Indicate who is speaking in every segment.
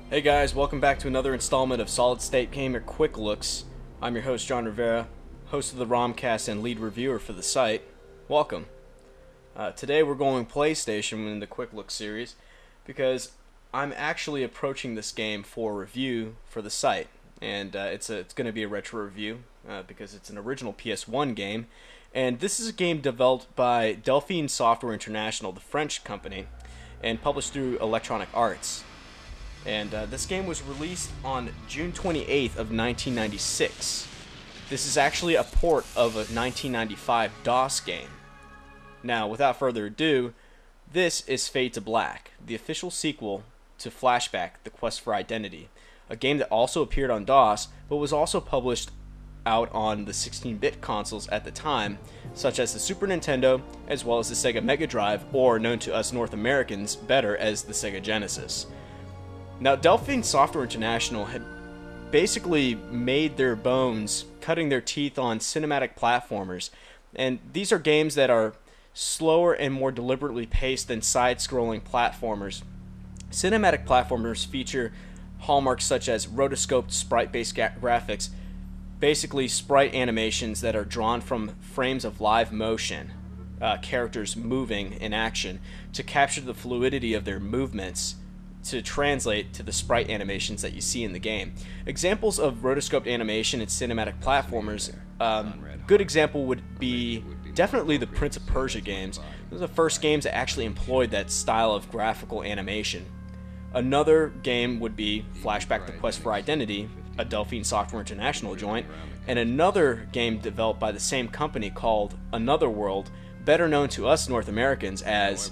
Speaker 1: Hey guys, welcome back to another installment of Solid State Gamer Quick Looks. I'm your host, Jon Rivera, host of the ROMcast and lead reviewer for the site. Welcome. Today we're going PlayStation in the Quick Look series because I'm actually approaching this game for review for the site. And it's going to be a retro review because it's an original PS1 game. And this is a game developed by Delphine Software International, the French company, and published through Electronic Arts. And this game was released on June 28th of 1996. This is actually a port of a 1995 DOS game. Now, without further ado, this is Fade to Black, the official sequel to Flashback: The Quest for Identity, a game that also appeared on DOS, but was also published out on the 16-bit consoles at the time, such as the Super Nintendo, as well as the Sega Mega Drive, or known to us North Americans better as the Sega Genesis. Now, Delphine Software International had basically made their bones cutting their teeth on cinematic platformers, and these are games that are slower and more deliberately paced than side-scrolling platformers. Cinematic platformers feature hallmarks such as rotoscoped sprite-based graphics, basically sprite animations that are drawn from frames of live motion, characters moving in action, to capture the fluidity of their movements to translate to the sprite animations that you see in the game. Examples of rotoscoped animation in cinematic platformers, good example would be definitely the Prince of Persia games. Those are the first games that actually employed that style of graphical animation. Another game would be Flashback: The Quest for Identity, a Delphine Software International joint, and another game developed by the same company called Another World, better known to us North Americans as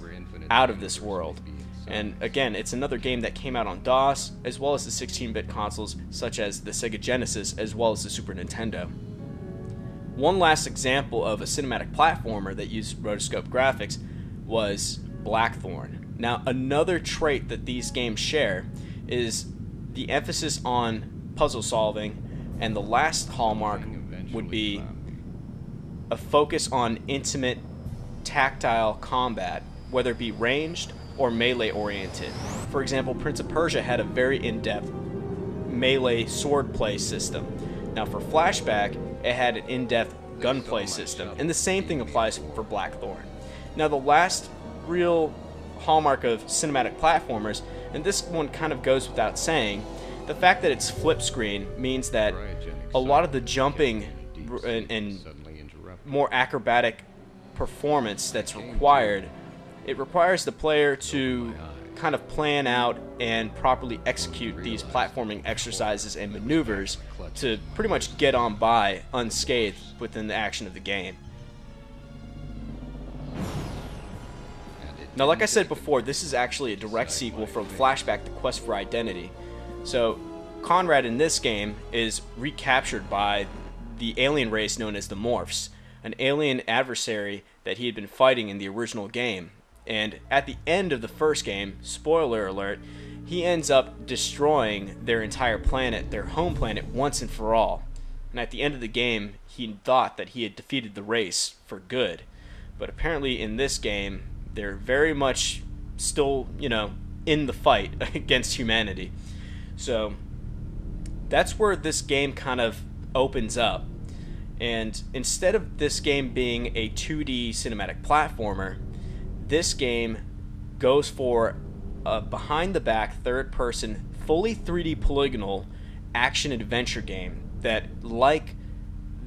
Speaker 1: Out of This World. And again, it's another game that came out on DOS, as well as the 16-bit consoles such as the Sega Genesis, as well as the Super Nintendo. One last example of a cinematic platformer that used rotoscope graphics was Blackthorn. Now, another trait that these games share is the emphasis on puzzle solving, and the last hallmark would be a focus on intimate, tactile combat, whether it be ranged or melee oriented. For example, Prince of Persia had a very in-depth melee swordplay system. Now for Flashback, it had an in-depth gunplay system, and the same thing applies for Blackthorn. Now the last real hallmark of cinematic platformers, and this one kind of goes without saying, the fact that it's flip screen means that a lot of the jumping and more acrobatic performance that's required, it requires the player to kind of plan out and properly execute these platforming exercises and maneuvers to pretty much get on by unscathed within the action of the game. Now, like I said before, this is actually a direct sequel from Flashback: The Quest for Identity. So, Conrad in this game is recaptured by the alien race known as the Morphs, an alien adversary that he had been fighting in the original game. And at the end of the first game, spoiler alert, he ends up destroying their entire planet, their home planet, once and for all. And at the end of the game, he thought that he had defeated the race for good. But apparently in this game, they're very much still, in the fight against humanity. So that's where this game kind of opens up. And instead of this game being a 2D cinematic platformer, this game goes for a behind-the-back, third-person, fully 3D polygonal action-adventure game that, like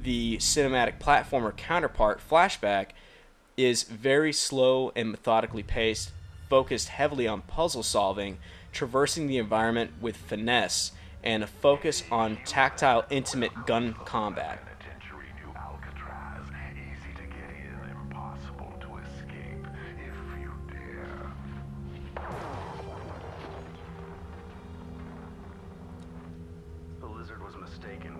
Speaker 1: the cinematic platformer counterpart, Flashback, is very slow and methodically paced, focused heavily on puzzle solving, traversing the environment with finesse, and a focus on tactile, intimate gun combat.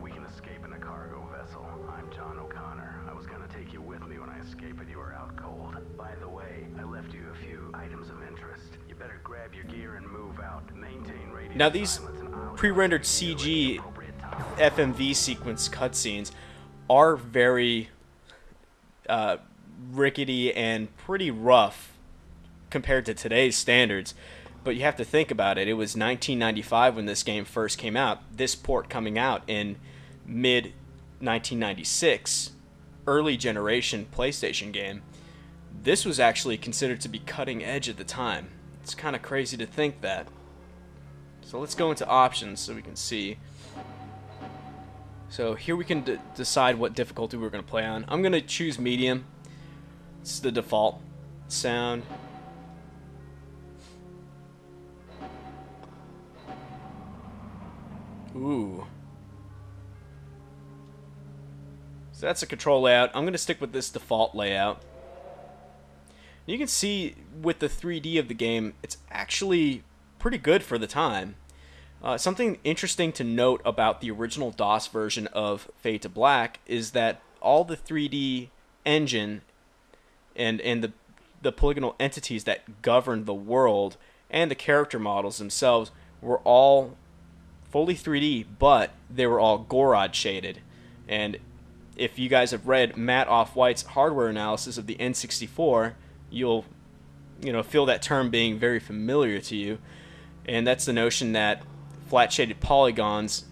Speaker 2: We can escape in a cargo vessel. I'm John O'Connor. I was gonna take you with me when I escape, but you were out cold. By the way, I left you a few items of interest. You better grab your gear and move out. Maintain radio.
Speaker 1: Now these pre-rendered CG FMV sequence cutscenes are very rickety and pretty rough compared to today's standards. But you have to think about it. It was 1995 when this game first came out. This port coming out in mid 1996, early generation PlayStation game. This was actually considered to be cutting edge at the time. It's kind of crazy to think that. So let's go into options so we can see. So here we can decide what difficulty we're going to play on. I'm going to choose medium. It's the default sound. Ooh. So that's a control layout. I'm going to stick with this default layout. You can see with the 3D of the game, it's actually pretty good for the time. Something interesting to note about the original DOS version of Fade to Black is that all the 3D engine and the polygonal entities that govern the world and the character models themselves were all fully 3D, but they were all Gorod shaded. And if you guys have read Matt Off-White's hardware analysis of the N64, you'll feel that term being very familiar to you. And that's the notion that flat shaded polygons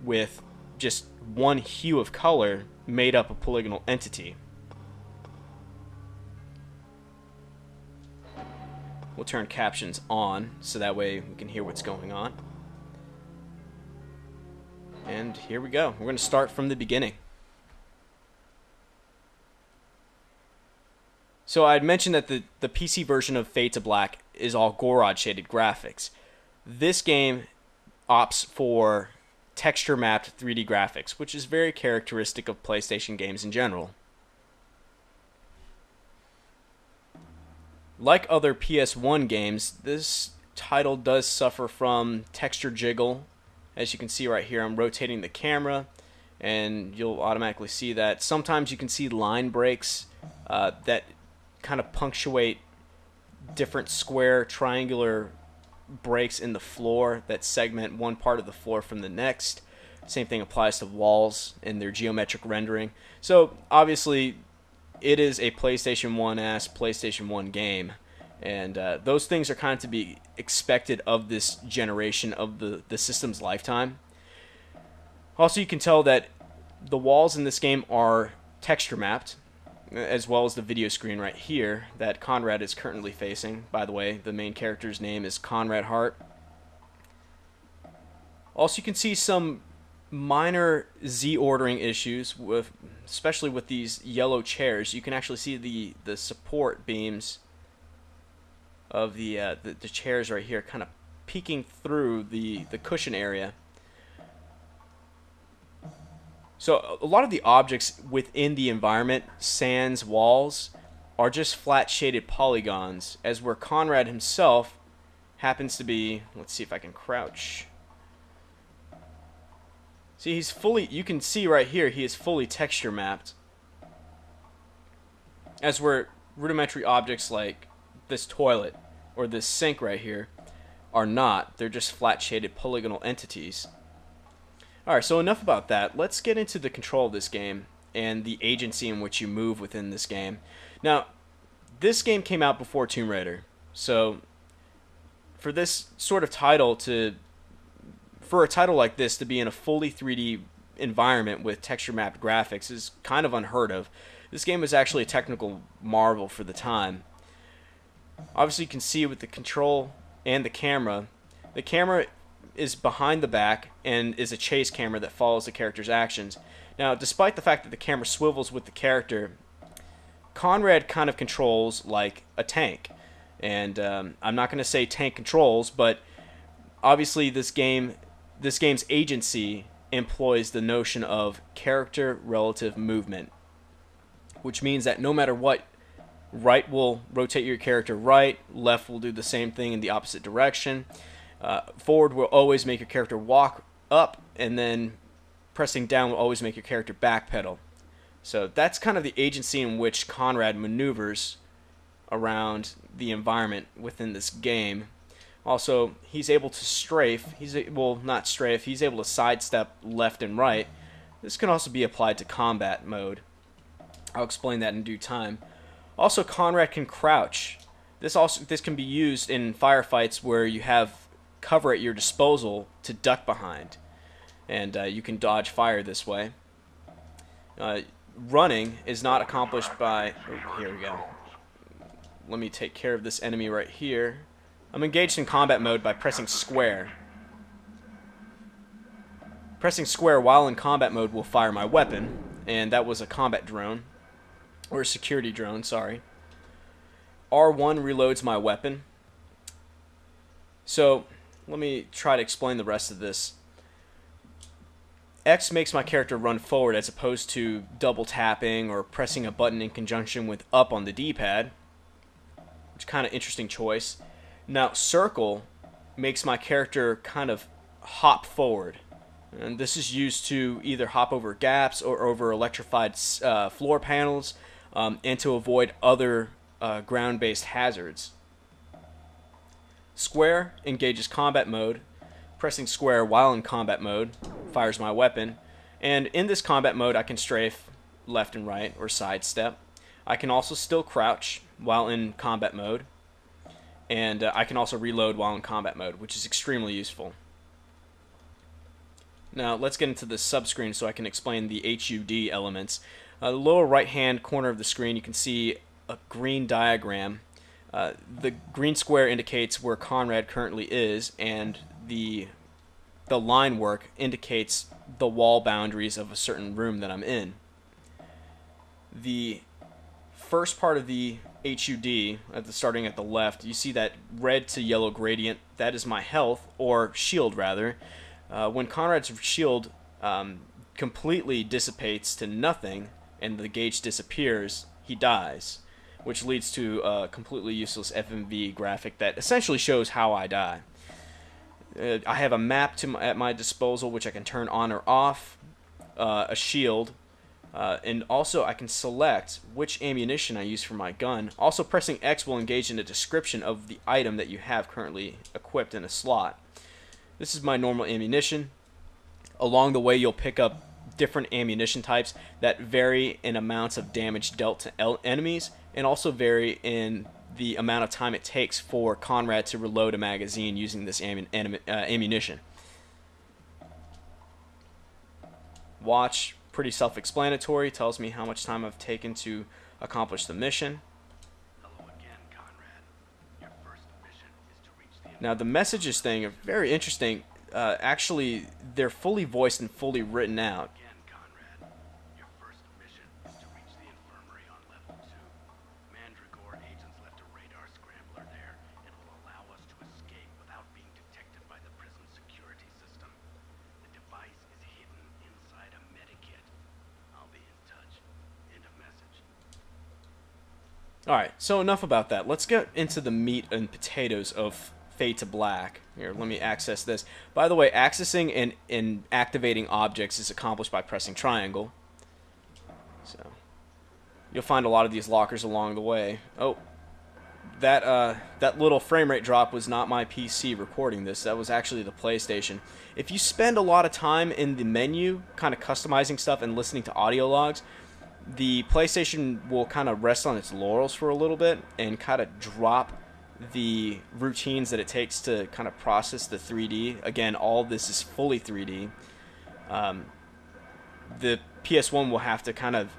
Speaker 1: with just one hue of color made up a polygonal entity. We'll turn captions on so that way we can hear what's going on. And here we go. We're going to start from the beginning. So I had mentioned that the PC version of Fade to Black is all Gorod shaded graphics. This game opts for texture mapped 3D graphics, which is very characteristic of PlayStation games in general. Like other PS1 games, this title does suffer from texture jiggle. As you can see right here, I'm rotating the camera, and you'll automatically see that. Sometimes you can see line breaks that kind of punctuate different square, triangular breaks in the floor that segment one part of the floor from the next. Same thing applies to walls and their geometric rendering. So obviously it is a PlayStation 1-ass PlayStation 1 game, and those things are kind of to be expected of this generation of the system's lifetime. Also, you can tell that the walls in this game are texture mapped, as well as the video screen right here that Conrad is currently facing. By the way, the main character's name is Conrad Hart. Also, you can see some minor Z ordering issues, especially with these yellow chairs. You can actually see the support beams of the chairs right here kind of peeking through the cushion area. So a lot of the objects within the environment, sans walls, are just flat shaded polygons, as where Conrad himself happens to be, let's see if I can crouch. See, he's fully, you can see right here, he is fully texture mapped. As where rudimentary objects like this toilet or this sink right here are not. They're just flat shaded polygonal entities. Alright, so enough about that. Let's get into the control of this game and the agency in which you move within this game. Now, this game came out before Tomb Raider, so for this sort of title for a title like this to be in a fully 3D environment with texture mapped graphics is kind of unheard of. This game was actually a technical marvel for the time. Obviously you can see with the control and the camera is behind the back and is a chase camera that follows the character's actions. Now, despite the fact that the camera swivels with the character, Conrad kind of controls like a tank. And I'm not going to say tank controls, but obviously this game's agency employs the notion of character relative movement, which means that no matter what, right will rotate your character right, left will do the same thing in the opposite direction. Forward will always make your character walk up, and then pressing down will always make your character backpedal. So that's kind of the agency in which Conrad maneuvers around the environment within this game. Also, he's able to strafe. He's able to sidestep left and right. This can also be applied to combat mode. I'll explain that in due time. Also, Conrad can crouch. This can be used in firefights where you have cover at your disposal to duck behind, and you can dodge fire this way. Running is not accomplished by... Oh, here we go. Let me take care of this enemy right here. I'm engaged in combat mode by pressing square. Pressing square while in combat mode will fire my weapon, and that was a combat drone, or a security drone, sorry. R1 reloads my weapon. So, let me try to explain the rest of this. X makes my character run forward as opposed to double tapping or pressing a button in conjunction with up on the D-pad, which is kind of interesting choice. Now, circle makes my character kind of hop forward. And this is used to either hop over gaps or over electrified floor panels, and to avoid other ground-based hazards. Square engages combat mode. Pressing square while in combat mode fires my weapon. And in this combat mode, I can strafe left and right or sidestep. I can also still crouch while in combat mode. And I can also reload while in combat mode, which is extremely useful. Now let's get into the subscreen so I can explain the HUD elements. The lower right hand corner of the screen, you can see a green diagram. The green square indicates where Conrad currently is, and the line work indicates the wall boundaries of a certain room that I'm in. The first part of the HUD, starting at the left, you see that red to yellow gradient. That is my health, or shield rather. When Conrad's shield completely dissipates to nothing and the gauge disappears, he dies, which leads to a completely useless FMV graphic that essentially shows how I die. I have a map at my disposal which I can turn on or off, a shield, and also I can select which ammunition I use for my gun. Also, pressing X will engage in a description of the item that you have currently equipped in a slot. This is my normal ammunition. Along the way, you'll pick up different ammunition types that vary in amounts of damage dealt to enemies, and also vary in the amount of time it takes for Conrad to reload a magazine using this ammunition. Watch, pretty self-explanatory, tells me how much time I've taken to accomplish the mission. Now, the messages thing are very interesting. Actually, they're fully voiced and fully written out. Alright, so enough about that. Let's get into the meat and potatoes of Fade to Black. Here, let me access this. By the way, accessing and activating objects is accomplished by pressing triangle. So, you'll find a lot of these lockers along the way. Oh, that little frame rate drop was not my PC recording this. That was actually the PlayStation. If you spend a lot of time in the menu, kind of customizing stuff and listening to audio logs, the PlayStation will kind of rest on its laurels for a little bit and kind of drop the routines that it takes to kind of process the 3D. Again, all of this is fully 3D. The PS1 will have to kind of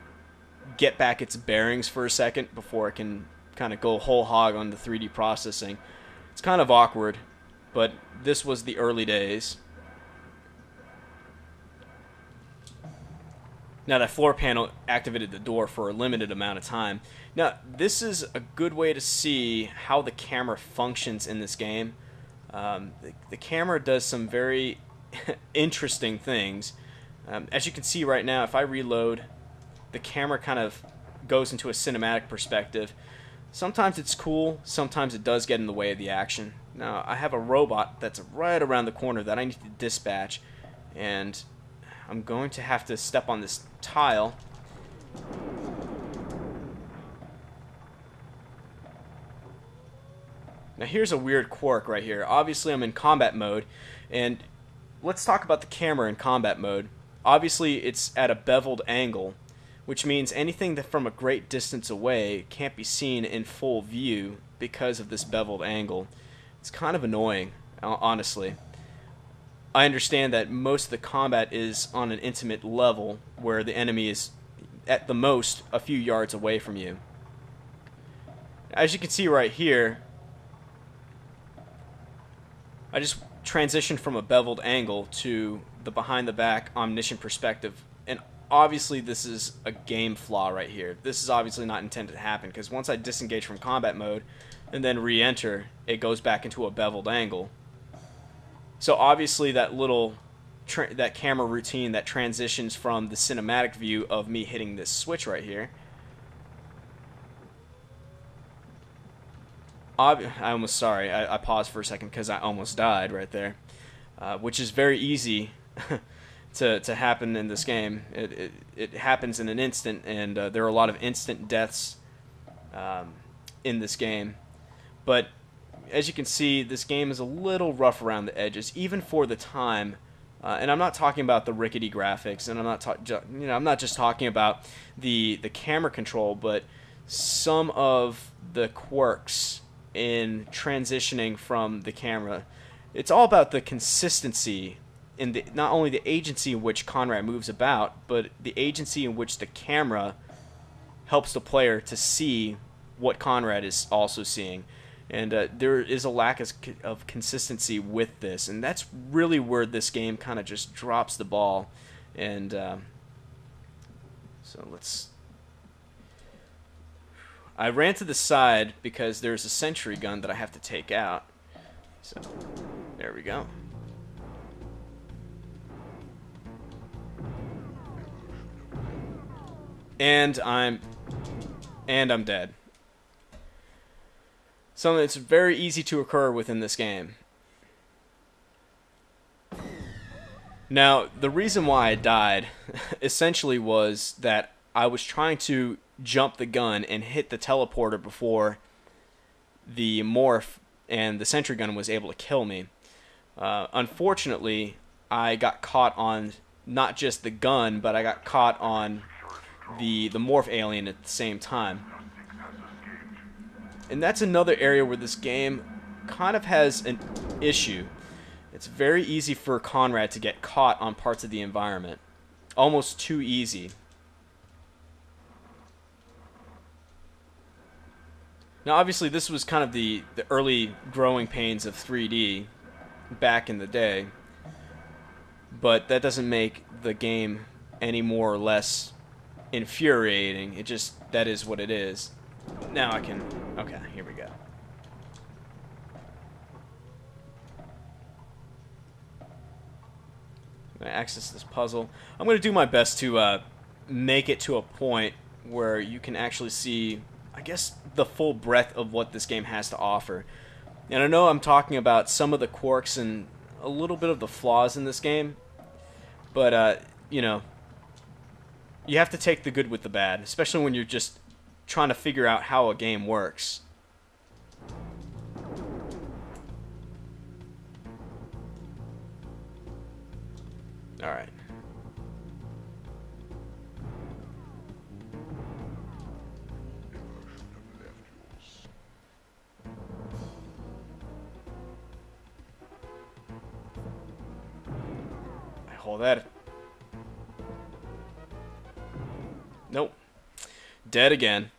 Speaker 1: get back its bearings for a second before it can kind of go whole hog on the 3D processing. It's kind of awkward, but this was the early days. Now, that floor panel activated the door for a limited amount of time. Now, this is a good way to see how the camera functions in this game. The camera does some very interesting things. As you can see right now, if I reload, the camera kind of goes into a cinematic perspective. Sometimes it's cool, sometimes it does get in the way of the action. Now, I have a robot that's right around the corner that I need to dispatch, and I'm going to have to step on this tile. Now here's a weird quirk right here. Obviously I'm in combat mode, and let's talk about the camera in combat mode. Obviously it's at a beveled angle, which means anything that from a great distance away can't be seen in full view because of this beveled angle. It's kind of annoying, honestly. I understand that most of the combat is on an intimate level where the enemy is at the most a few yards away from you. As you can see right here, I just transitioned from a beveled angle to the behind the back omniscient perspective, and obviously this is a game flaw right here. This is obviously not intended to happen, because once I disengage from combat mode and then re-enter, it goes back into a beveled angle. So obviously that little that camera routine that transitions from the cinematic view of me hitting this switch right here, I paused for a second because I almost died right there, which is very easy to happen in this game. It happens in an instant, and there are a lot of instant deaths in this game. But as you can see, this game is a little rough around the edges, even for the time. And I'm not talking about the rickety graphics, and I'm not just talking about the camera control, but some of the quirks in transitioning from the camera. It's all about the consistency in not only the agency in which Conrad moves about, but the agency in which the camera helps the player to see what Conrad is also seeing. And there is a lack of consistency with this, and that's really where this game kind of just drops the ball. And so I ran to the side because there's a sentry gun that I have to take out. So there we go. And I'm dead. Something that's very easy to occur within this game. Now, the reason why I died essentially was that I was trying to jump the gun and hit the teleporter before the morph and the sentry gun was able to kill me. Unfortunately, I got caught on not just the gun, but I got caught on the morph alien at the same time. And that's another area where this game kind of has an issue. It's very easy for Conrad to get caught on parts of the environment. Almost too easy. Now obviously this was kind of the early growing pains of 3D back in the day. But that doesn't make the game any more or less infuriating. That is what it is. Now I can... Okay, here we go. I'm going to access this puzzle. I'm going to do my best to make it to a point where you can actually see, I guess, the full breadth of what this game has to offer. And I know I'm talking about some of the quirks and a little bit of the flaws in this game, but, you know, you have to take the good with the bad, especially when you're just trying to figure out how a game works. Alright. I hold that. Nope. Dead again.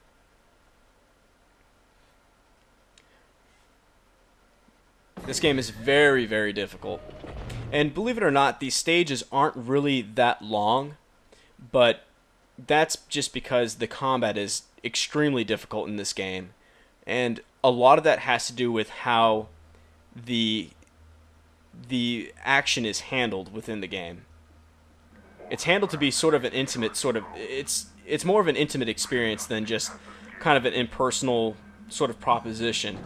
Speaker 1: This game is very, very difficult. And believe it or not, these stages aren't really that long, but that's just because the combat is extremely difficult in this game. And a lot of that has to do with how the action is handled within the game. It's handled to be sort of an intimate it's more of an intimate experience than just kind of an impersonal sort of proposition.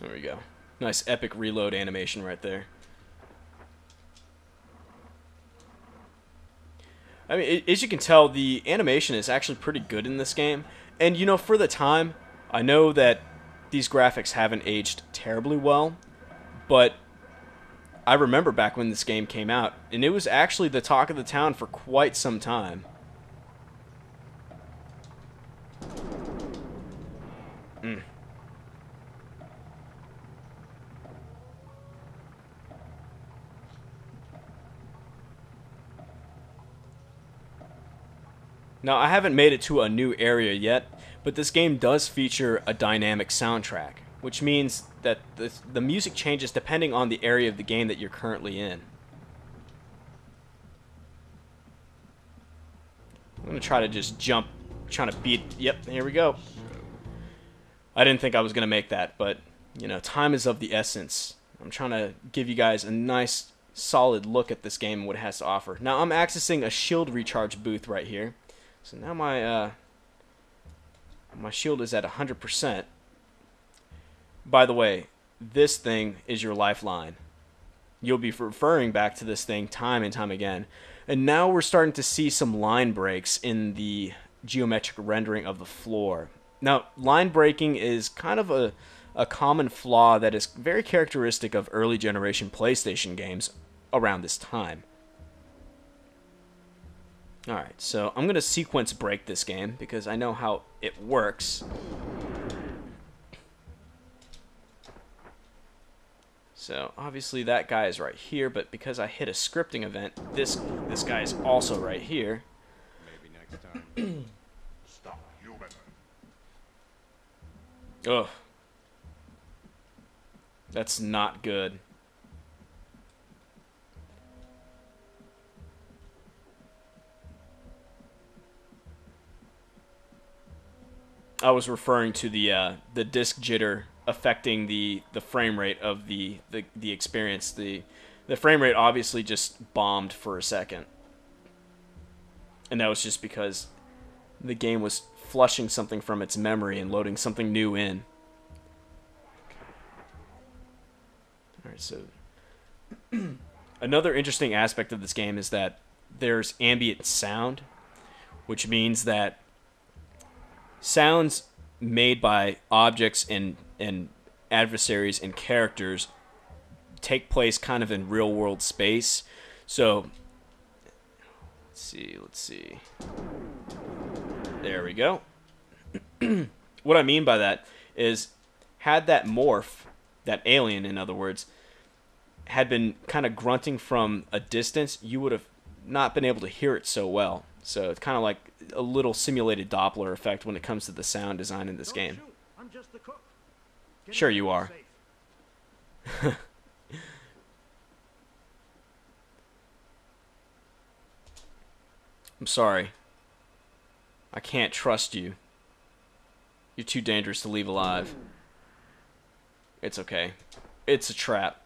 Speaker 1: There we go. Nice epic reload animation right there. I mean, as you can tell, the animation is actually pretty good in this game. And, you know, for the time, I know that these graphics haven't aged terribly well, but I remember back when this game came out, and it was actually the talk of the town for quite some time. Now, I haven't made it to a new area yet, but this game does feature a dynamic soundtrack, which means that the music changes depending on the area of the game that you're currently in. I'm going to try to just jump, trying to beat... Yep, here we go. I didn't think I was going to make that, but, you know, time is of the essence. I'm trying to give you guys a nice, solid look at this game and what it has to offer. Now, I'm accessing a shield recharge booth right here. So now my shield is at 100%. By the way, this thing is your lifeline. You'll be referring back to this thing time and time again. And now we're starting to see some line breaks in the geometric rendering of the floor. Now, line breaking is kind of a common flaw that is very characteristic of early generation PlayStation games around this time. Alright, so I'm going to sequence break this game because I know how it works. So, obviously that guy is right here, but because I hit a scripting event, this guy is also right here.
Speaker 3: Maybe next time. Stop, human.
Speaker 1: Ugh. That's not good. I was referring to the disc jitter affecting the frame rate of the experience. The frame rate obviously just bombed for a second. And that was just because the game was flushing something from its memory and loading something new in. Alright, so another interesting aspect of this game is that there's ambient sound, which means that sounds made by objects and adversaries and characters take place kind of in real world space. So let's see. There we go. What I mean by that is, had that morph, that alien in other words, had been kind of grunting from a distance, you would have not been able to hear it so well. So it's kind of like a little simulated Doppler effect when it comes to the sound design in this game.
Speaker 4: I'm just the cook.
Speaker 1: Sure you are. I'm sorry. I can't trust you. You're too dangerous to leave alive. It's okay. It's a trap.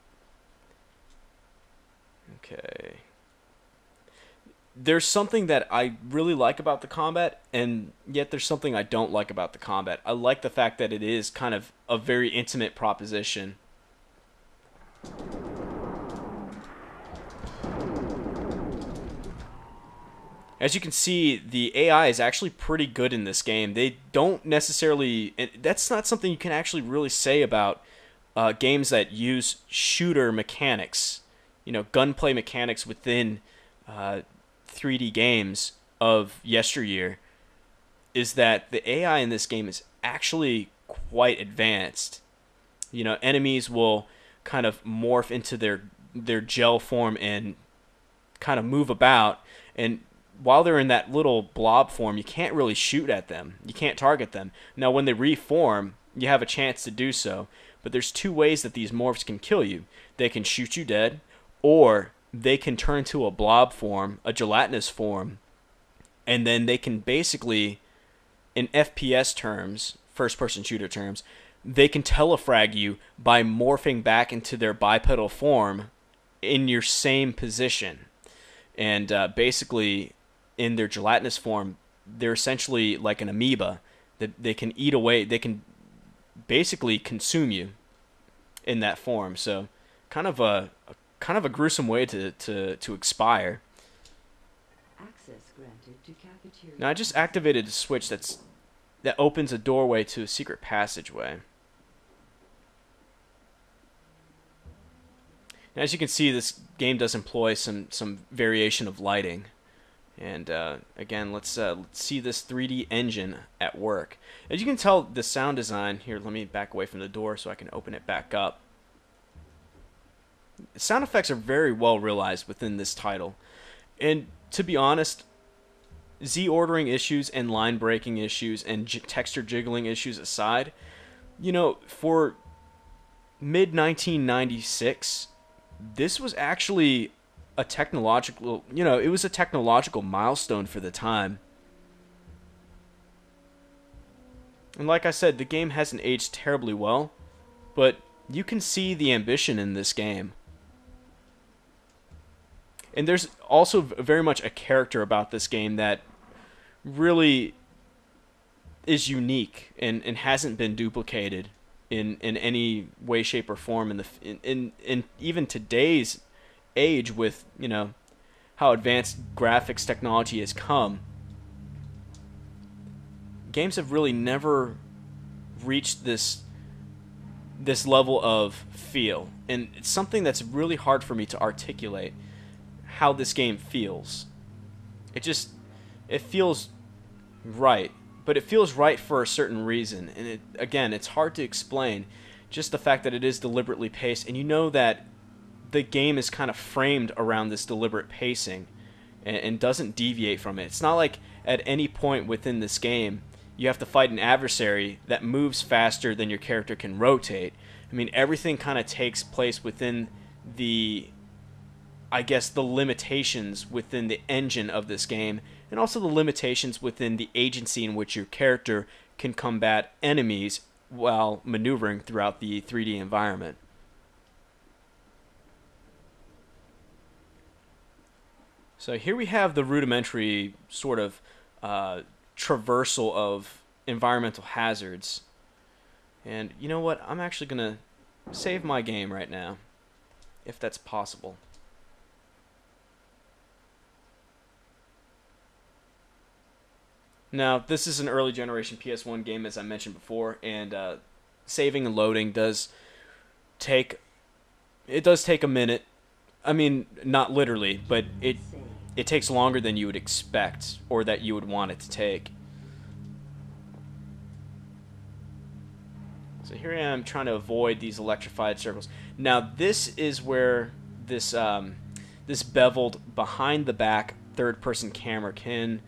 Speaker 1: Okay. There's something that I really like about the combat, and yet there's something I don't like about the combat. I like the fact that it is kind of a very intimate proposition. As you can see, the AI is actually pretty good in this game. They don't necessarily... And that's not something you can actually really say about games that use shooter mechanics. You know, gunplay mechanics within 3D games of yesteryear, is that the AI in this game is actually quite advanced. You know, enemies will kind of morph into their gel form and kind of move about, and while they're in that little blob form, you can't really shoot at them. You can't target them. Now, when they reform, you have a chance to do so, but there's two ways that these morphs can kill you. They can shoot you dead, or they can turn to a blob form, a gelatinous form, and then they can basically, in FPS terms, first-person shooter terms, they can telefrag you by morphing back into their bipedal form in your same position. And basically, in their gelatinous form, they're essentially like an amoeba. That they can eat away, they can basically consume you in that form. So kind of a gruesome way to expire.
Speaker 5: Access granted to cafeteria.
Speaker 1: Now I just activated a switch that opens a doorway to a secret passageway. And as you can see, this game does employ some variation of lighting. And again, let's see this 3D engine at work. As you can tell, the sound design here. Let me back away from the door so I can open it back up. Sound effects are very well realized within this title. And to be honest, Z ordering issues and line breaking issues and texture jiggling issues aside, you know, for mid 1996, this was actually a technological, you know, it was a technological milestone for the time. And like I said, the game hasn't aged terribly well, but you can see the ambition in this game. And there's also very much a character about this game that really is unique and hasn't been duplicated in any way, shape, or form in even today's age with, you know, how advanced graphics technology has come. Games have really never reached this level of feel, and it's something that's really hard for me to articulate how this game feels. It feels right, but it feels right for a certain reason, and it's hard to explain. Just the fact that it is deliberately paced, and you know that the game is kind of framed around this deliberate pacing and doesn't deviate from it. It's not like at any point within this game you have to fight an adversary that moves faster than your character can rotate. I mean, everything kind of takes place within the limitations within the engine of this game, and also the limitations within the agency in which your character can combat enemies while maneuvering throughout the 3D environment. So here we have the rudimentary sort of traversal of environmental hazards. And you know what? I'm actually going to save my game right now, if that's possible. Now, this is an early generation PS1 game, as I mentioned before, and saving and loading does take a minute. I mean, not literally, but it takes longer than you would expect or that you would want it to take. So here I am trying to avoid these electrified circles. Now, this is where this beveled behind the back third-person camera can...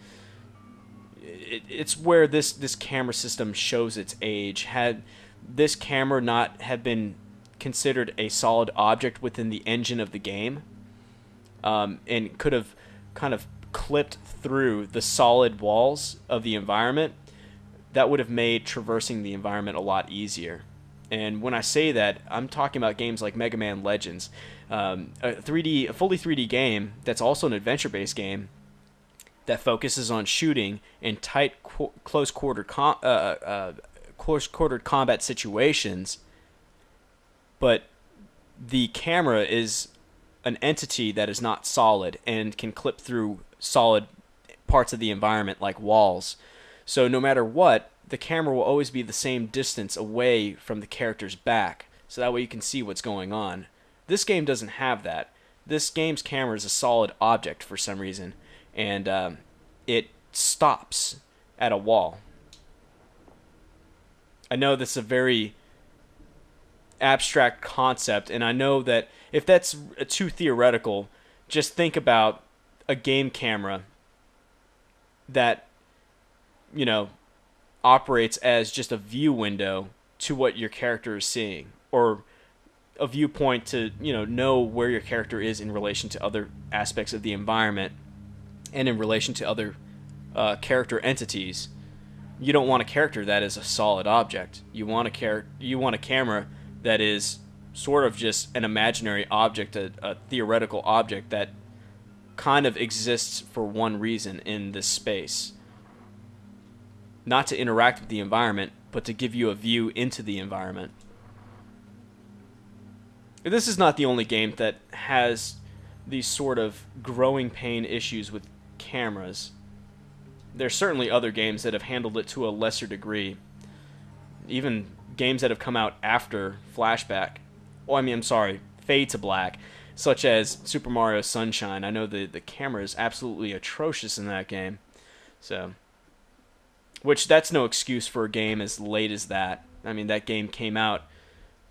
Speaker 1: It's where this camera system shows its age. Had this camera not have been considered a solid object within the engine of the game, and could have kind of clipped through the solid walls of the environment, that would have made traversing the environment a lot easier. And when I say that, I'm talking about games like Mega Man Legends, a fully 3D game that's also an adventure-based game that focuses on shooting in tight, close-quartered combat situations, but the camera is an entity that is not solid and can clip through solid parts of the environment like walls. So no matter what, the camera will always be the same distance away from the character's back, so that way you can see what's going on. This game doesn't have that. This game's camera is a solid object for some reason, and it stops at a wall. I know this is a very abstract concept, and I know that if that's too theoretical, just think about a game camera that, you know, operates as just a view window to what your character is seeing, or a viewpoint to, you know where your character is in relation to other aspects of the environment and in relation to other character entities. You don't want a character that is a solid object. You want a camera that is sort of just an imaginary object, a theoretical object that kind of exists for one reason in this space. Not to interact with the environment, but to give you a view into the environment. This is not the only game that has these sort of growing pain issues with cameras. There's certainly other games that have handled it to a lesser degree. Even games that have come out after Flashback. Oh, I mean, I'm sorry, Fade to Black. such as Super Mario Sunshine. I know the camera is absolutely atrocious in that game. So, which that's no excuse for a game as late as that. I mean, that game came out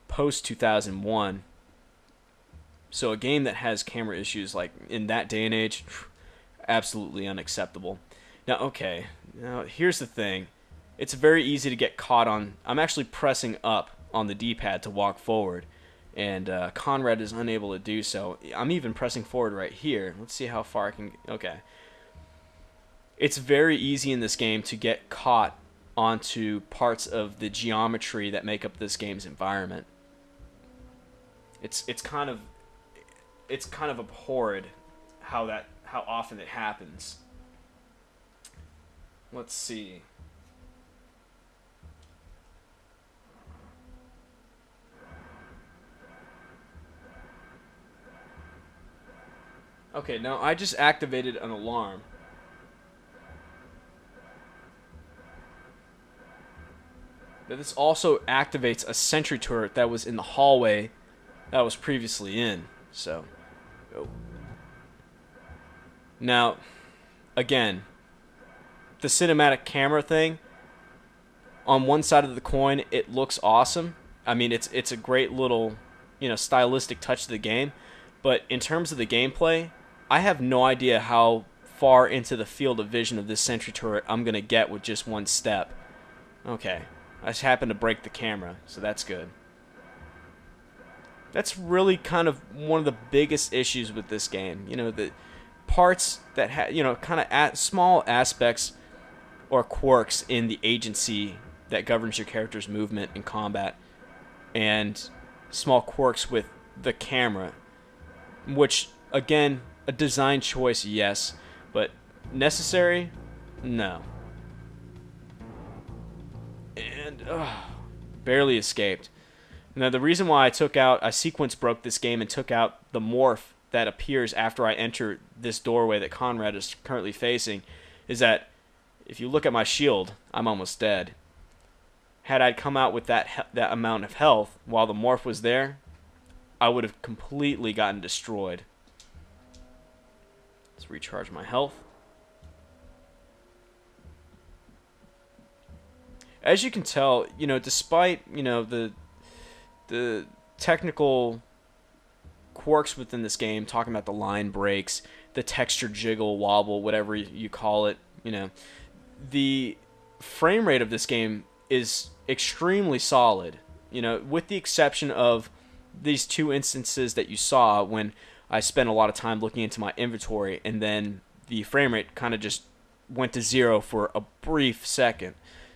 Speaker 1: post 2001. So a game that has camera issues like in that day and age, absolutely unacceptable. Now, okay, now here's the thing. It's very easy to get caught on. I'm actually pressing up on the D-pad to walk forward, and Conrad is unable to do so. I'm even pressing forward right here. Let's see how far I can. Okay. It's very easy in this game to get caught onto parts of the geometry that make up this game's environment. It's kind of abhorred how often it happens. Let's see. Okay, now I just activated an alarm. But this also activates a sentry turret that was in the hallway that I was previously in. So, oh. Now, again, the cinematic camera thing, on one side of the coin, it looks awesome. I mean, it's a great little, stylistic touch to the game. But in terms of the gameplay, I have no idea how far into the field of vision of this sentry turret I'm going to get with just one step. Okay. I just happened to break the camera, so that's good. That's really kind of one of the biggest issues with this game. The parts that have, small aspects or quirks in the agency that governs your character's movement in combat, and small quirks with the camera, which, again, a design choice, yes, but necessary? No. And barely escaped. Now, the reason why I sequence broke this game and took out the morph that appears after I enter this doorway that Conrad is currently facing is that if you look at my shield, I'm almost dead. Had I come out with that amount of health while the morph was there, I would have completely gotten destroyed. Let's recharge my health. As you can tell, despite, the technical quirks within this game, talking about the line breaks, the texture jiggle, wobble, whatever you call it, the frame rate of this game is extremely solid, with the exception of these two instances that you saw when I spent a lot of time looking into my inventory and then the frame rate kind of just went to 0 for a brief second.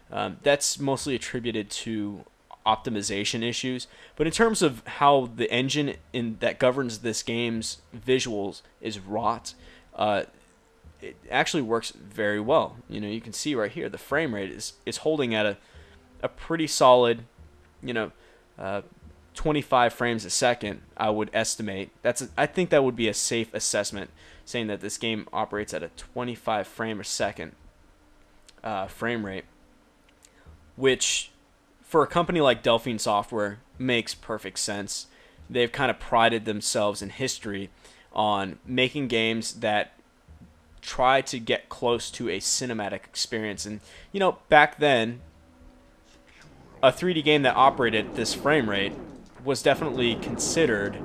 Speaker 1: That's mostly attributed to optimization issues. But in terms of how the engine that governs this game's visuals is wrought, it actually works very well. You can see right here the frame rate is holding at a pretty solid, 25 frames a second, I would estimate. I think that would be a safe assessment, saying that this game operates at a 25 frame a second frame rate, which for a company like Delphine Software makes perfect sense. They've kind of prided themselves in history on making games that try to get close to a cinematic experience. And, back then, a 3D game that operated at this frame rate was definitely considered,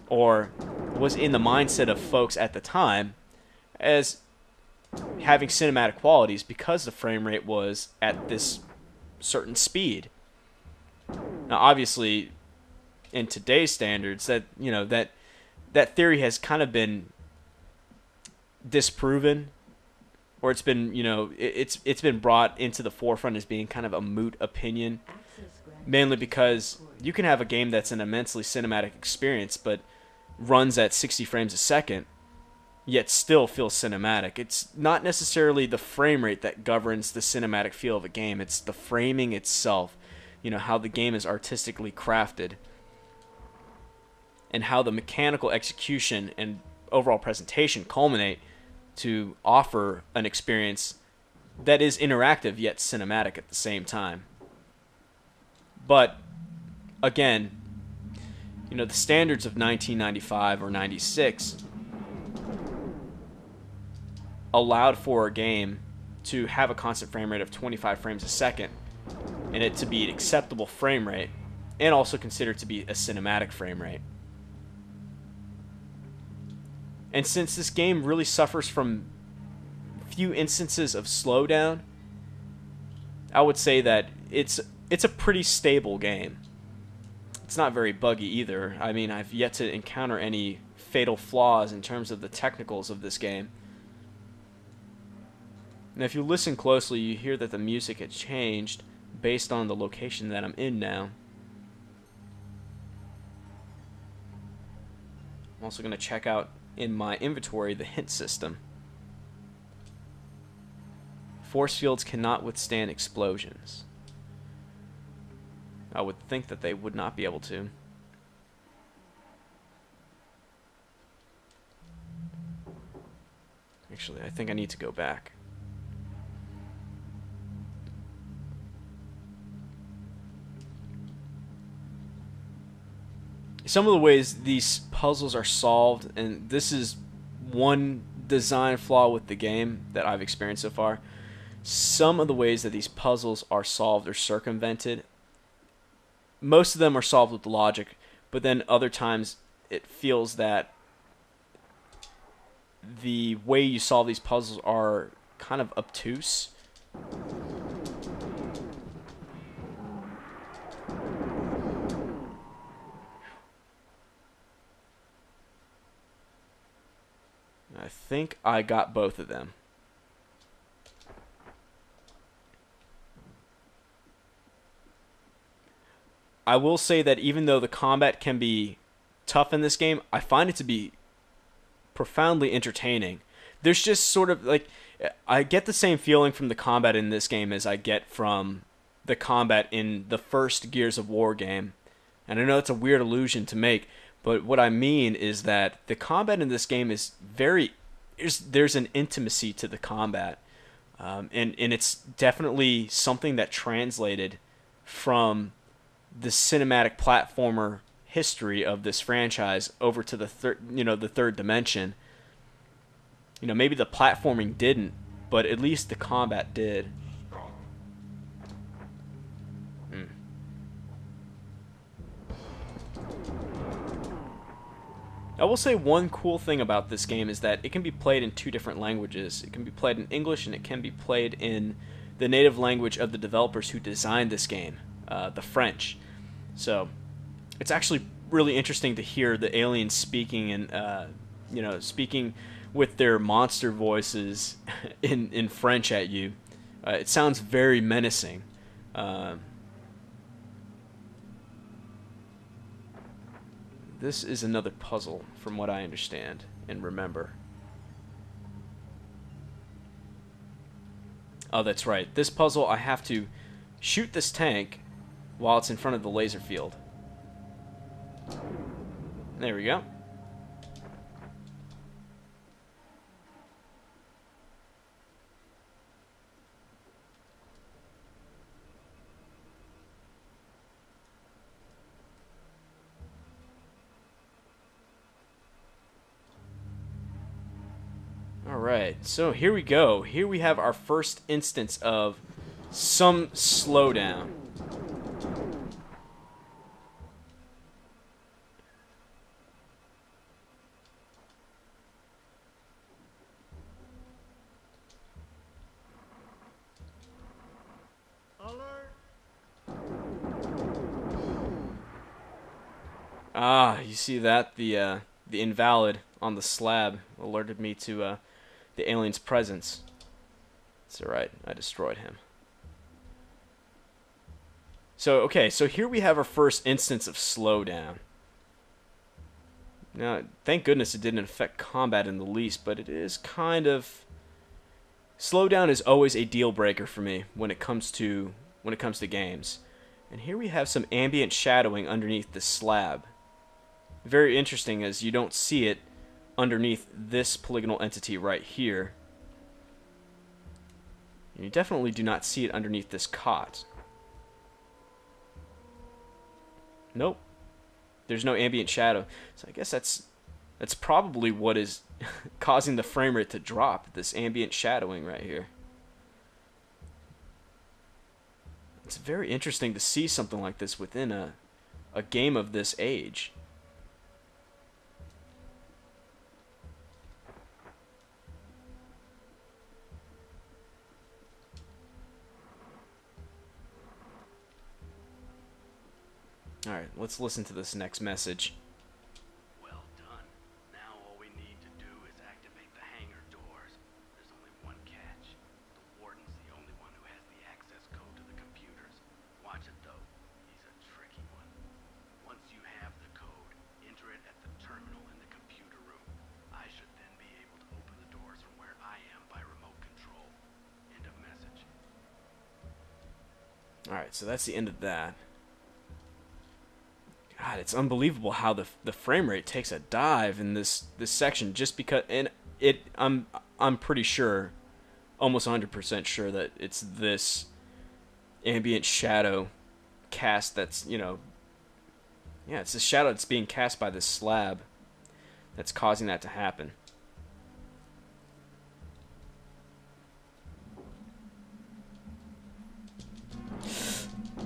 Speaker 1: or was in the mindset of folks at the time, as having cinematic qualities because the frame rate was at this certain speed. Now, obviously, in today's standards, that theory has kind of been disproven, or it's been it's been brought into the forefront as being kind of a moot opinion, mainly because you can have a game that's an immensely cinematic experience but runs at 60 frames a second yet still feels cinematic. It's not necessarily the frame rate that governs the cinematic feel of a game, it's the framing itself, how the game is artistically crafted and how the mechanical execution and overall presentation culminate to offer an experience that is interactive yet cinematic at the same time. But again, You know, the standards of 1995 or 96 allowed for a game to have a constant frame rate of 25 frames a second and it to be an acceptable frame rate and also considered to be a cinematic frame rate. And since this game really suffers from few instances of slowdown, I would say that it's a pretty stable game. It's not very buggy either. I mean, I've yet to encounter any fatal flaws in terms of the technicals of this game. Now, if you listen closely, you hear that the music had changed based on the location that I'm in now. I'm also going to check out in my inventory the hint system. Force fields cannot withstand explosions. I would think that they would not be able to. Actually, I think I need to go back. Some of the ways these puzzles are solved, and this is one design flaw with the game that I've experienced so far. Some of the ways that these puzzles are solved or circumvented, most of them are solved with logic, but then other times it feels that the way you solve these puzzles are kind of obtuse. I think I got both of them. I will say that even though the combat can be tough in this game, I find it to be profoundly entertaining. There's just sort of like, I get the same feeling from the combat in this game as I get from the combat in the first Gears of War game. And I know it's a weird illusion to make, but what I mean is that the combat in this game is there's an intimacy to the combat. And it's definitely something that translated from the cinematic platformer history of this franchise over to the third dimension. You know, maybe the platforming didn't, but at least the combat did. I will say one cool thing about this game is that it can be played in two different languages. It can be played in English and it can be played in the native language of the developers who designed this game, the French. So it's actually really interesting to hear the aliens speaking and speaking with their monster voices in French at you. It sounds very menacing. This is another puzzle, from what I understand and remember. Oh, that's right. This puzzle, I have to shoot this tank while it's in front of the laser field. There we go. Alright, so here we go. Here we have our first instance of some slowdown. Ah, you see that? The invalid on the slab alerted me to the alien's presence. It's alright, I destroyed him. So, okay, so here we have our first instance of slowdown. Now, thank goodness it didn't affect combat in the least, but it is kind of... Slowdown is always a deal breaker for me when it comes to games. And here we have some ambient shadowing underneath this slab. Very interesting, as you don't see it underneath this polygonal entity right here. You definitely do not see it underneath this cot. Nope. there's no ambient shadow. So I guess that's probably what is causing the frame rate to drop, this ambient shadowing right here. It's very interesting to see something like this within a game of this age. Alright, let's listen to this next message.
Speaker 2: Well done. Now all we need to do is activate the hangar doors. There's only one catch. The warden's the only one who has the access code to the computers. Watch it though. He's a tricky one. Once you have the code, enter it at the terminal in the computer room. I should then be able to open the doors from where I am by remote control. End of message.
Speaker 1: Alright, so that's the end of that. God, it's unbelievable how the frame rate takes a dive in this section, just because, and I'm pretty sure, almost 100% sure, that it's this ambient shadow cast that's, you know, yeah, it's the shadow that's being cast by this slab that's causing that to happen.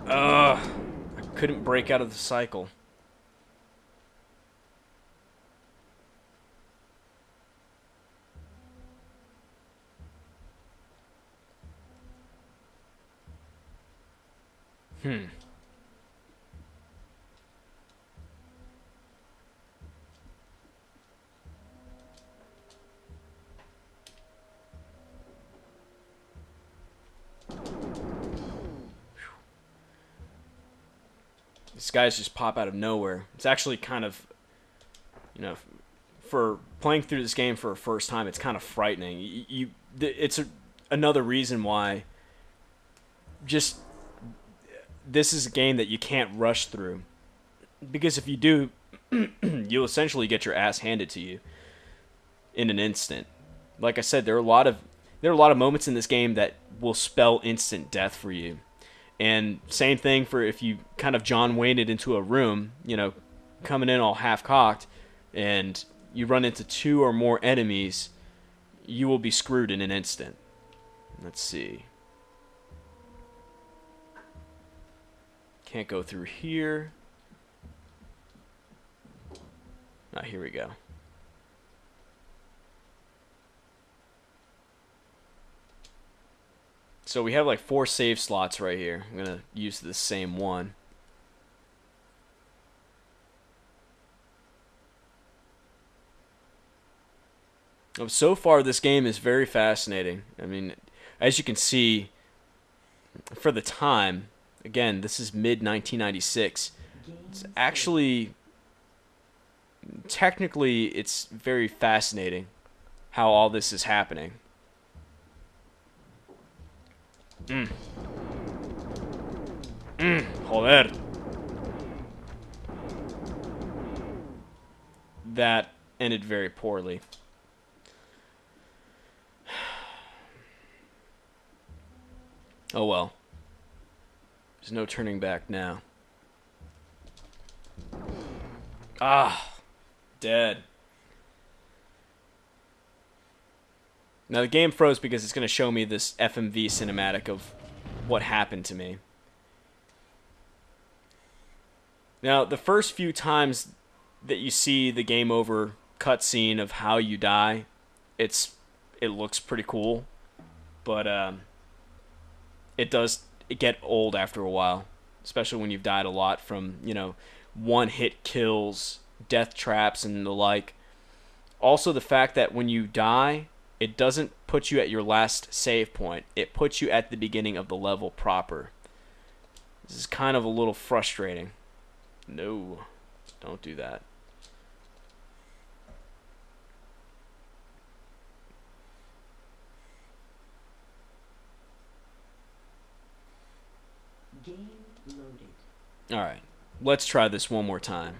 Speaker 1: I couldn't break out of the cycle. These guys just pop out of nowhere. It's actually kind of, you know, for playing through this game for a first time, it's kind of frightening. It's another reason why just this is a game that you can't rush through, because if you do, you'll essentially get your ass handed to you in an instant. Like I said, there are a lot of moments in this game that will spell instant death for you. And same thing for if you kind of John Wayne it into a room, you know, coming in all half-cocked, and you run into 2 or more enemies, you will be screwed in an instant. Let's see. Can't go through here. Ah, here we go. So we have like 4 save slots right here. I'm going to use the same one. So far, this game is very fascinating. I mean, as you can see, for the time, again, this is mid-1996. It's actually, technically, it's very fascinating how all this is happening. Joder. That ended very poorly. Oh well. There's no turning back now. Ah, dead. Now the game froze because it's going to show me this FMV cinematic of what happened to me. Now the first few times that you see the game over cutscene of how you die, it looks pretty cool, but it does get old after a while, especially when you've died a lot from, you know, one-hit kills, death traps, and the like. Also, the fact that when you die, it doesn't put you at your last save point. It puts you at the beginning of the level proper. This is kind of a little frustrating. No, don't do that.
Speaker 5: Game loaded.
Speaker 1: Alright, let's try this one more time.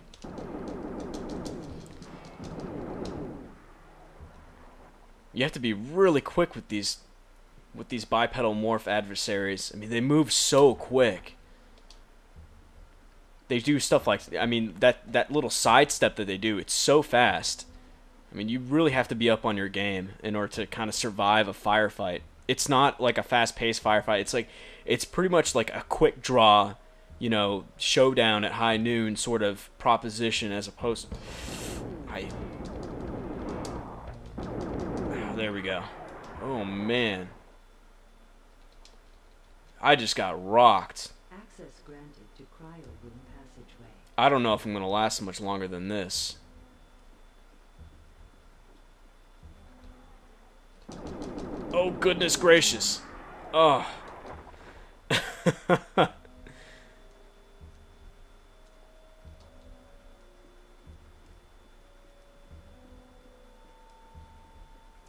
Speaker 1: You have to be really quick with these bipedal morph adversaries. I mean, they move so quick. they do stuff like, I mean, that little sidestep that they do, it's so fast. I mean, you really have to be up on your game in order to kind of survive a firefight. It's not like a fast-paced firefight. It's like, it's pretty much like a quick draw, you know, showdown at high noon sort of proposition, as opposed to... there we go. Oh, man. I just got rocked.
Speaker 5: Access granted to cryo room passageway.
Speaker 1: I don't know if I'm going to last much longer than this. Oh, goodness gracious. Oh.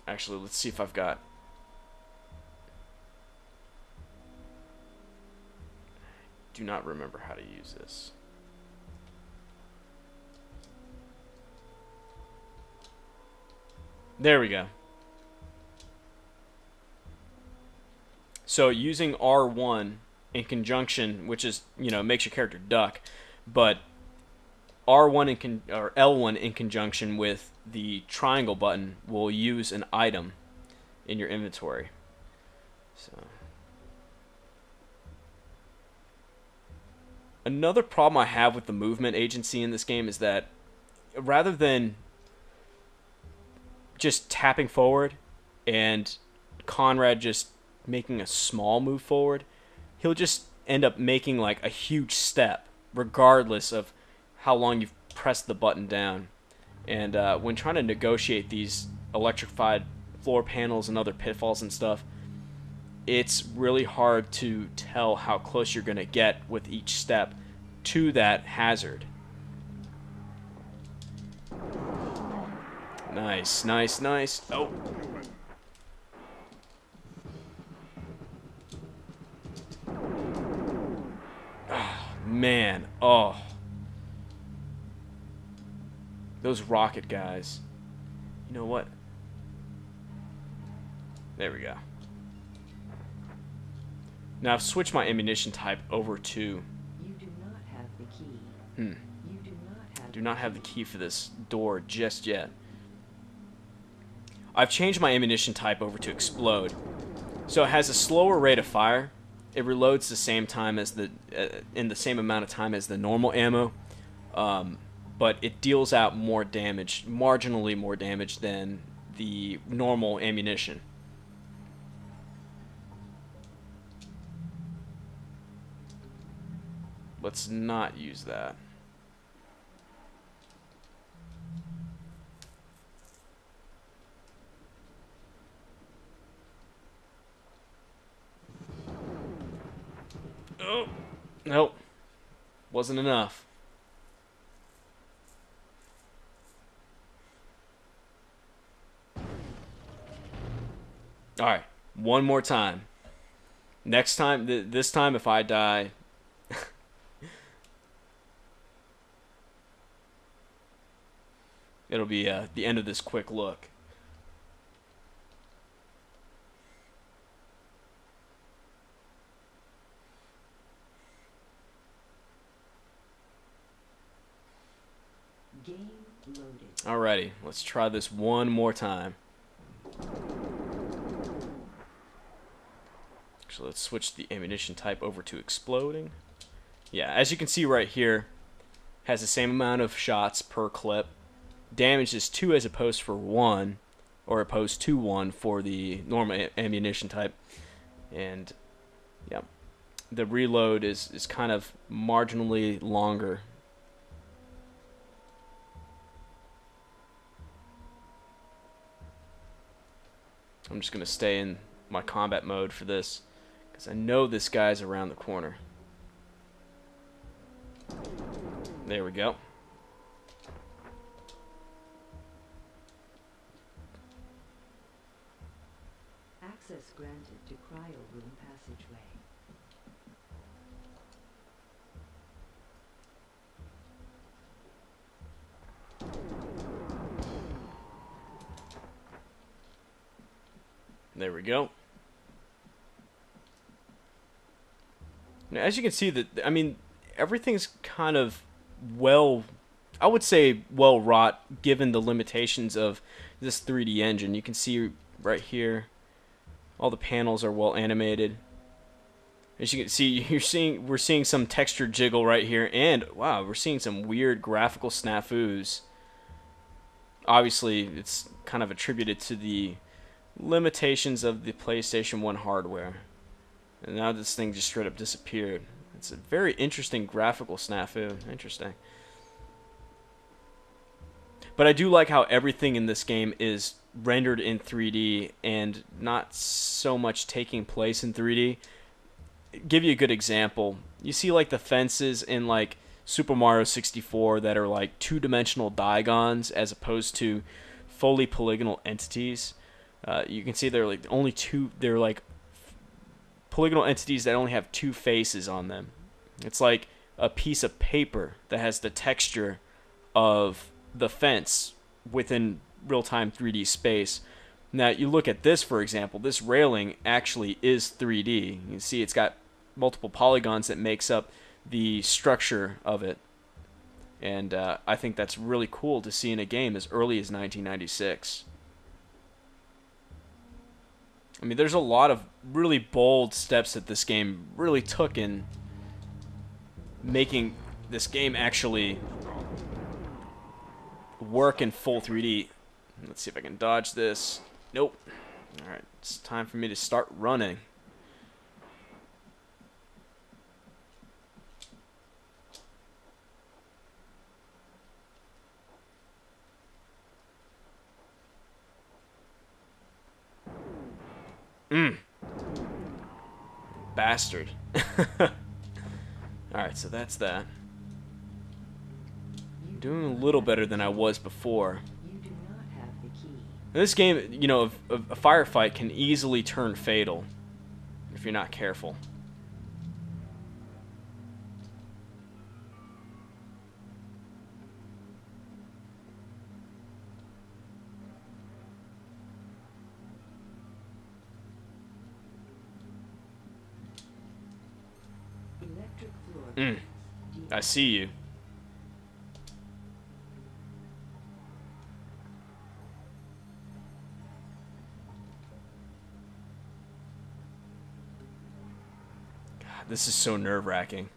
Speaker 1: Actually, let's see if I've got... do not remember how to use this. There we go. So using R1 in conjunction, which is, you know, makes your character duck, but R1 or L1 in conjunction with the triangle button will use an item in your inventory. So another problem I have with the movement agency in this game is that rather than just tapping forward and Conrad just making a small move forward, he'll just end up making like a huge step regardless of how long you've pressed the button down. And when trying to negotiate these electrified floor panels and other pitfalls and stuff, it's really hard to tell how close you're going to get with each step to that hazard. Nice, nice, nice. Oh. Oh, man. Oh. Those rocket guys. You know what? There we go. Now I've switched my ammunition type over to...
Speaker 5: You do not have the key.
Speaker 1: You do not have the key for this door just yet. I've changed my ammunition type over to explode. So it has a slower rate of fire. It reloads the same time as the in the same amount of time as the normal ammo. But it deals out more damage, marginally more damage than the normal ammunition. Let's not use that. Oh, nope. Wasn't enough. Alright, one more time. Next time, this time if I die... it'll be the end of this quick look.
Speaker 5: Game loaded.
Speaker 1: Alrighty, let's try this one more time. Actually, let's switch the ammunition type over to exploding. Yeah, as you can see right here, has the same amount of shots per clip. Damage is 2 as opposed for 1, or opposed to 1 for the normal ammunition type. And yeah, the reload is kind of marginally longer. I'm just going to stay in my combat mode for this, because I know this guy's around the corner. There we go.
Speaker 5: Access granted to cryo room passageway.
Speaker 1: There we go. Now, as you can see, that I mean, everything's kind of well, I would say well wrought given the limitations of this 3D engine. You can see right here, all the panels are well animated. As you can see, we're seeing some texture jiggle right here, and wow, we're seeing some weird graphical snafus. Obviously, it's kind of attributed to the limitations of the PlayStation 1 hardware. And now this thing just straight up disappeared. It's a very interesting graphical snafu. Interesting. But I do like how everything in this game is rendered in 3D and not so much taking place in 3D. Give you a good example. You see like the fences in like Super Mario 64 that are like two-dimensional digons as opposed to fully polygonal entities. You can see they're like only two. They're like polygonal entities that only have two faces on them. It's like a piece of paper that has the texture of the fence within real-time 3D space. Now you look at this, for example, this railing actually is 3D. You can see it's got multiple polygons that makes up the structure of it. And I think that's really cool to see in a game as early as 1996. I mean, there's a lot of really bold steps that this game really took in making this game actually work in full 3D. Let's see if I can dodge this. Nope. Alright, it's time for me to start running. Bastard. Alright, so that's that. I'm doing a little better than I was before.
Speaker 5: You do not have the key.
Speaker 1: In this game, you know, a firefight can easily turn fatal if you're not careful.
Speaker 5: Electric floor.
Speaker 1: I see you. God, this is so nerve-wracking.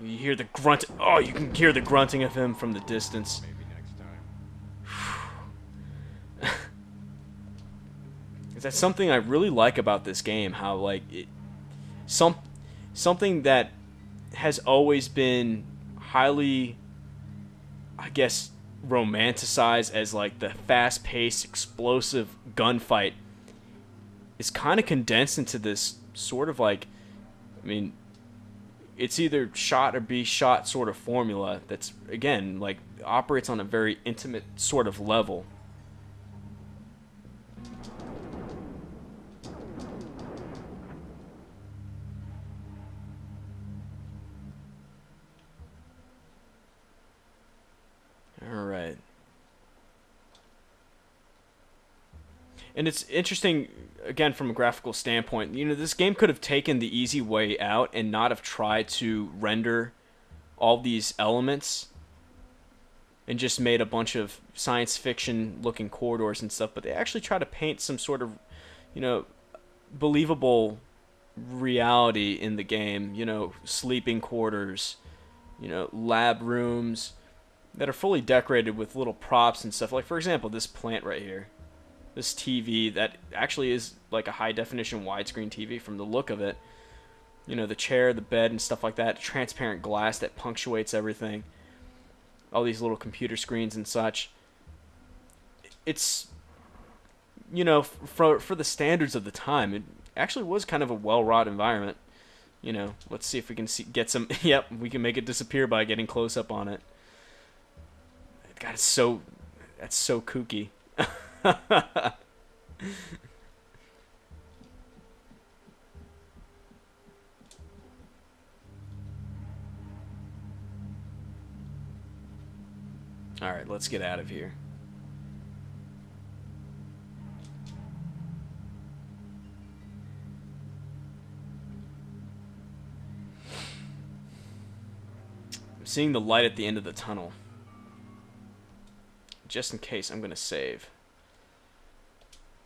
Speaker 1: You hear the grunt. Oh, you can hear the grunting of him from the distance.
Speaker 3: Maybe next time.
Speaker 1: Is that something I really like about this game? How like something that has always been highly, I guess, romanticized as like the fast-paced, explosive gunfight is kind of condensed into this sort of like, I mean, it's either shot or be shot sort of formula that's, again, like operates on a very intimate sort of level. Alright. And it's interesting, again, from a graphical standpoint. You know, this game could have taken the easy way out and not have tried to render all these elements and just made a bunch of science fiction looking corridors and stuff, but they actually try to paint some sort of, you know, believable reality in the game. You know, sleeping quarters, you know, lab rooms that are fully decorated with little props and stuff. Like, for example, this plant right here. This TV that actually is like a high-definition widescreen TV from the look of it. You know, the chair, the bed, and stuff like that. Transparent glass that punctuates everything. All these little computer screens and such. It's, you know, for the standards of the time, it actually was kind of a well-wrought environment. You know, let's see if we can get some... Yep, we can make it disappear by getting close up on it. God, it's so... That's so kooky. Alright, let's get out of here. Seeing the light at the end of the tunnel. Just in case, I'm going to save.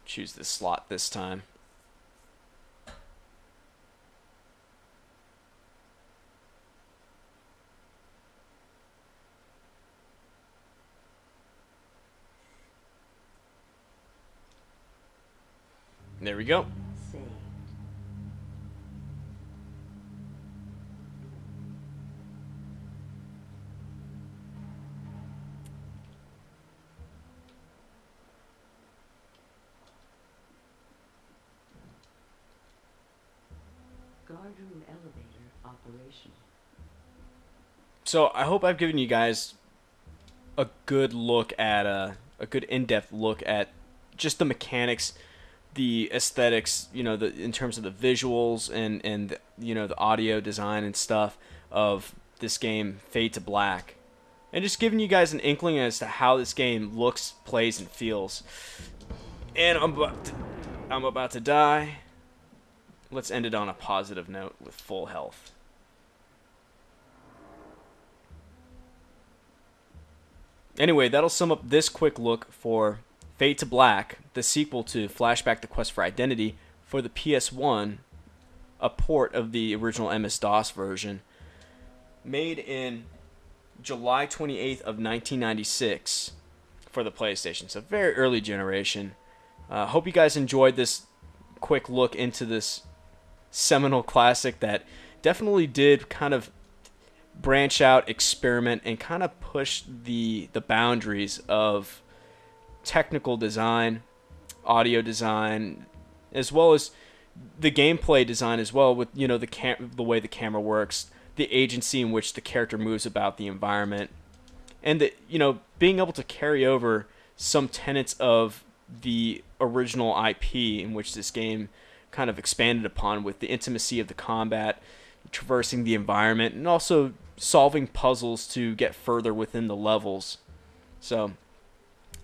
Speaker 1: Choose this slot this time. There we go.
Speaker 5: Saved. Guardroom elevator operational.
Speaker 1: So I hope I've given you guys a good look at a good in-depth look at just the mechanics, the aesthetics, you know, in terms of the visuals and you know, the audio design and stuff of this game, Fade to Black, and just giving you guys an inkling as to how this game looks, plays, and feels. And I'm about to die. Let's end it on a positive note with full health. Anyway, that'll sum up this quick look for Fade to Black, the sequel to Flashback: The Quest for Identity for the PS1, a port of the original MS-DOS version, made in July 28th of 1996 for the PlayStation. So very early generation. Hope you guys enjoyed this quick look into this seminal classic that definitely did kind of branch out, experiment, and kind of push the boundaries of technical design, audio design, as well as the gameplay design as well, with, you know, the way the camera works, the agency in which the character moves about the environment, and the, you know, being able to carry over some tenets of the original IP in which this game kind of expanded upon, with the intimacy of the combat, traversing the environment, and also solving puzzles to get further within the levels. So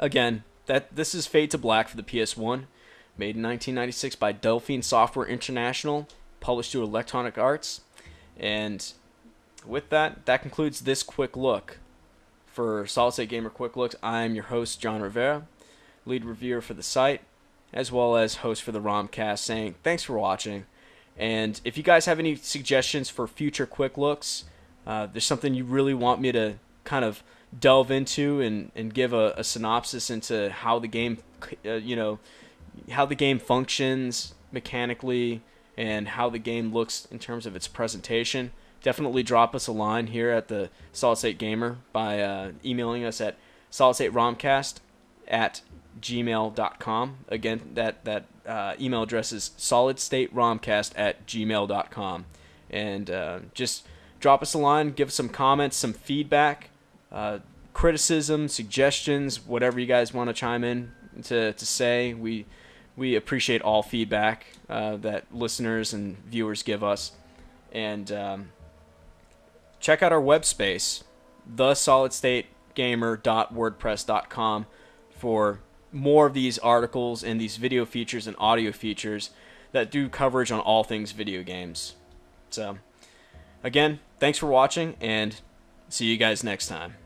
Speaker 1: again, this is Fade to Black for the PS1, made in 1996 by Delphine Software International, published through Electronic Arts. And with that concludes this quick look for Solid State Gamer Quick Looks. I'm your host, Jon Rivera, lead reviewer for the site, as well as host for the ROMcast, saying thanks for watching. And if you guys have any suggestions for future quick looks, there's something you really want me to kind of delve into and give a synopsis into how the game, you know, how the game functions mechanically and how the game looks in terms of its presentation, definitely drop us a line here at the Solid State Gamer by emailing us at solidstateromcast@gmail.com. Again, that email address is solidstateromcast@gmail.com. And just drop us a line, give us some comments, some feedback, criticism, suggestions, whatever you guys want to chime in to say. We appreciate all feedback that listeners and viewers give us. And check out our web space, thesolidstategamer.wordpress.com, for more of these articles and these video features and audio features that do coverage on all things video games. So, again, thanks for watching, and see you guys next time.